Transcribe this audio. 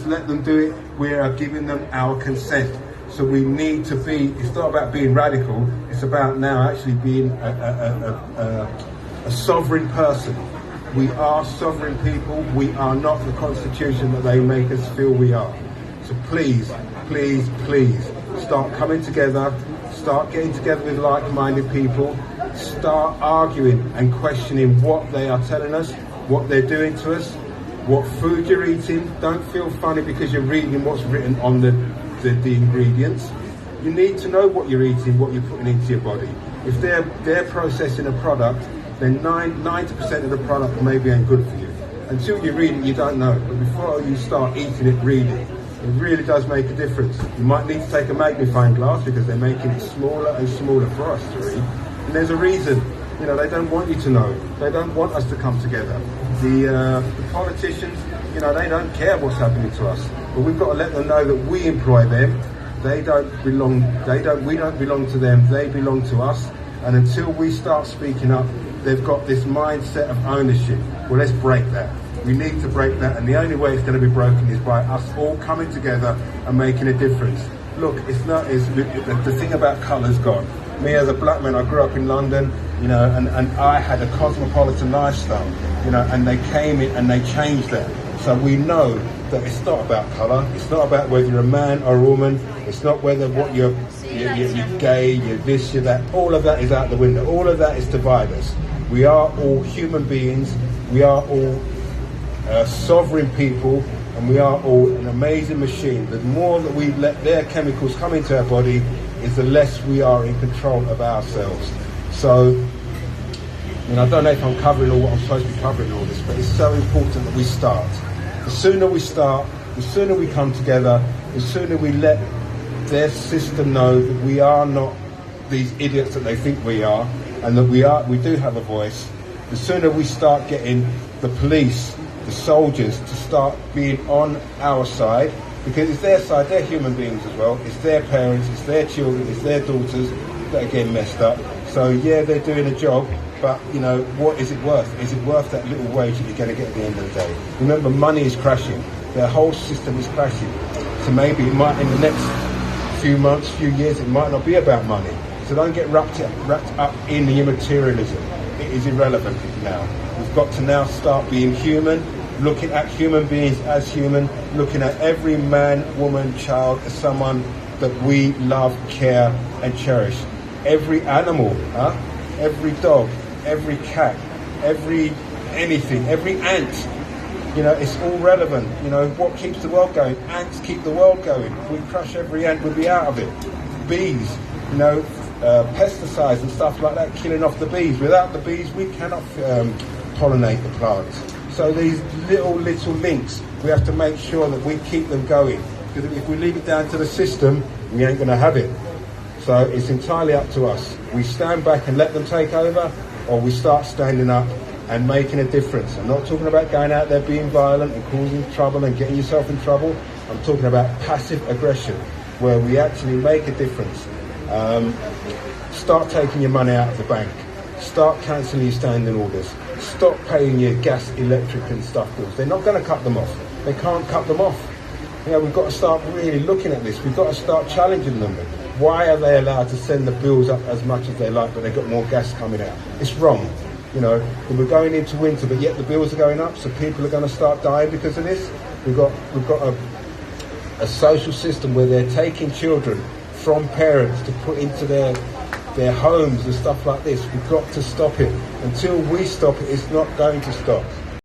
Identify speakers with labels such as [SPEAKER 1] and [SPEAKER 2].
[SPEAKER 1] just let them do it. We are giving them our consent. So we need to be, it's not about being radical, it's about now actually being a sovereign person. We are sovereign people. We are not the constitution that they make us feel we are. So please, please, please, start coming together, start getting together with like-minded people, start arguing and questioning what they are telling us, what they're doing to us, what food you're eating. Don't feel funny because you're reading what's written on the ingredients. You need to know what you're eating, what you're putting into your body. If they're processing a product, then 90% of the product maybe ain't good for you. Until you read it, you don't know. But before you start eating it, read it. It really does make a difference. You might need to take a magnifying glass because they're making it smaller and smaller for us to read. And there's a reason. You know, they don't want you to know. They don't want us to come together. The politicians, you know, they don't care what's happening to us. But we've got to let them know that we employ them. We don't belong to them. They belong to us. And until we start speaking up, they've got this mindset of ownership. Well, let's break that. We need to break that, and the only way it's going to be broken is by us all coming together and making a difference. Look, the thing about colour's gone. Me as a black man, I grew up in London, you know, and I had a cosmopolitan lifestyle, you know, and they came in and they changed that. So we know that it's not about colour, it's not about whether you're a man or a woman, it's not whether what you're gay, you're this, you're that. All of that is out the window. All of that is divide us. We are all human beings, we are all sovereign people, and we are all an amazing machine. The more that we let their chemicals come into our body, is the less we are in control of ourselves. So, I don't know if I'm covering all what I'm supposed to be covering all this, but it's so important that we start. The sooner we start, the sooner we come together, the sooner we let their system know that we are not these idiots that they think we are, and that we do have a voice. The sooner we start getting the police, the soldiers, to start being on our side, because it's their side, they're human beings as well. It's their parents, it's their children, it's their daughters that are getting messed up. So yeah, they're doing a job, but you know, what is it worth? Is it worth that little wage that you're going to get at the end of the day? Remember, money is crashing. Their whole system is crashing. So maybe it might, in the next few months, few years, it might not be about money. So don't get wrapped up in your materialism. It is irrelevant now. We've got to now start being human, looking at human beings as human, looking at every man, woman, child as someone that we love, care and cherish. Every animal, every dog, every cat, every anything, every ant. You know, it's all relevant. You know, what keeps the world going? Ants keep the world going. If we crush every ant, we'll be out of it. Bees, you know, pesticides and stuff like that, killing off the bees. Without the bees, we cannot pollinate the plants. So these little links, we have to make sure that we keep them going. Because if we leave it down to the system, we ain't going to have it. So it's entirely up to us. We stand back and let them take over, or we start standing up and making a difference. I'm not talking about going out there being violent and causing trouble and getting yourself in trouble. I'm talking about passive aggression, where we actually make a difference. Start taking your money out of the bank. Start cancelling your standing orders. Stop paying your gas, electric and stuff bills. They're not going to cut them off. They can't cut them off. You know, we've got to start really looking at this. We've got to start challenging them. Why are they allowed to send the bills up as much as they like, but they've got more gas coming out? It's wrong. You know, we're going into winter, but yet the bills are going up, so people are going to start dying because of this. We've got a social system where they're taking children from parents to put into their homes and stuff like this. We've got to stop it. Until we stop it, it's not going to stop.